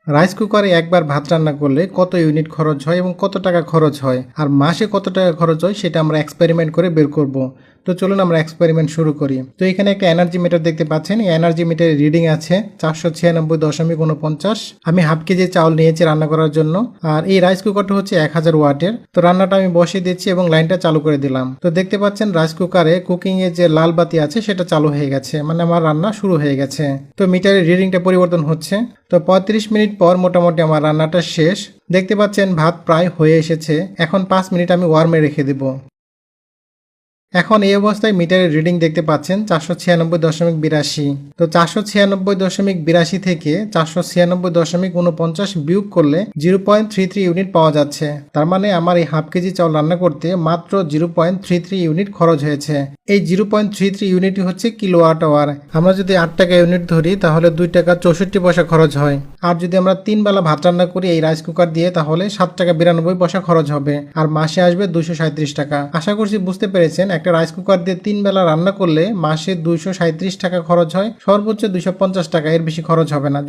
Rice কুকারে একবার ভাত রান্না করলে কত ইউনিট খরচ হয় এবং কত টাকা খরচ হয় আর মাসে কত টাকা খরচ হয় সেটা আমরা এক্সপেরিমেন্ট করে বের করব। তো চলুন আমরা এক্সপেরিমেন্ট শুরু করি। তো এখানে একটা এনার্জি মিটার দেখতে পাচ্ছেন, এই এনার্জি মিটারের রিডিং আছে 496.49। আমি হাফ কেজি চাউল নিয়েছি রান্না করার জন্য, আর এই রাইস কুকারটা হচ্ছে 1000 ওয়াটের। তো রান্নাটা আমি বসিয়ে দিচ্ছি এবং লাইনটা চালু করে দিলাম। তো দেখতে পাচ্ছেন রাইস কুকারে কুকিং এর যে লাল বাতি আছে সেটা চালু হয়ে গেছে, মানে আমার রান্না শুরু হয়ে গেছে। তো মিটারের রিডিংটা পরিবর্তন হচ্ছে। তো 35 মিনিট পর মোটামুটি আমার রান্নাটা শেষ। দেখতে পাচ্ছেন ভাত প্রায় হয়ে এসেছে। এখন 5 মিনিট আমি ওয়ার্মে রেখে দেব। এখন এই অবস্থায় মিটারের রিডিং দেখতে পাচ্ছেন 496.82। তো 496.82 থেকে 496.49 বিয়োগ করলে 0.33 ইউনিট পাওয়া যাচ্ছে। তার মানে আমার এই হাফ কেজি চাউল রান্না করতে মাত্র 0.33 ইউনিট খরচ হয়েছে। এই 0.33 ইউনিটই হচ্ছে কিলোওয়াট আওয়ার। আমরা যদি 8 টাকা ইউনিট ধরি তাহলে 2 টাকা 64 পয়সা খরচ হয়। আর যদি আমরা 3 বেলা ভাত রান্না করি এই রাইস কুকার দিয়ে তাহলে 7 টাকা 92 পয়সা খরচ হবে, আর মাসে আসবে 237 টাকা। আশা করছি বুঝতে পেরেছেন, একটা রাইস কুকার দিয়ে 3 বেলা রান্না করলে মাসে 237 টাকা খরচ হয়, সর্বোচ্চ 250 টাকা, এর বেশি খরচ হবে না।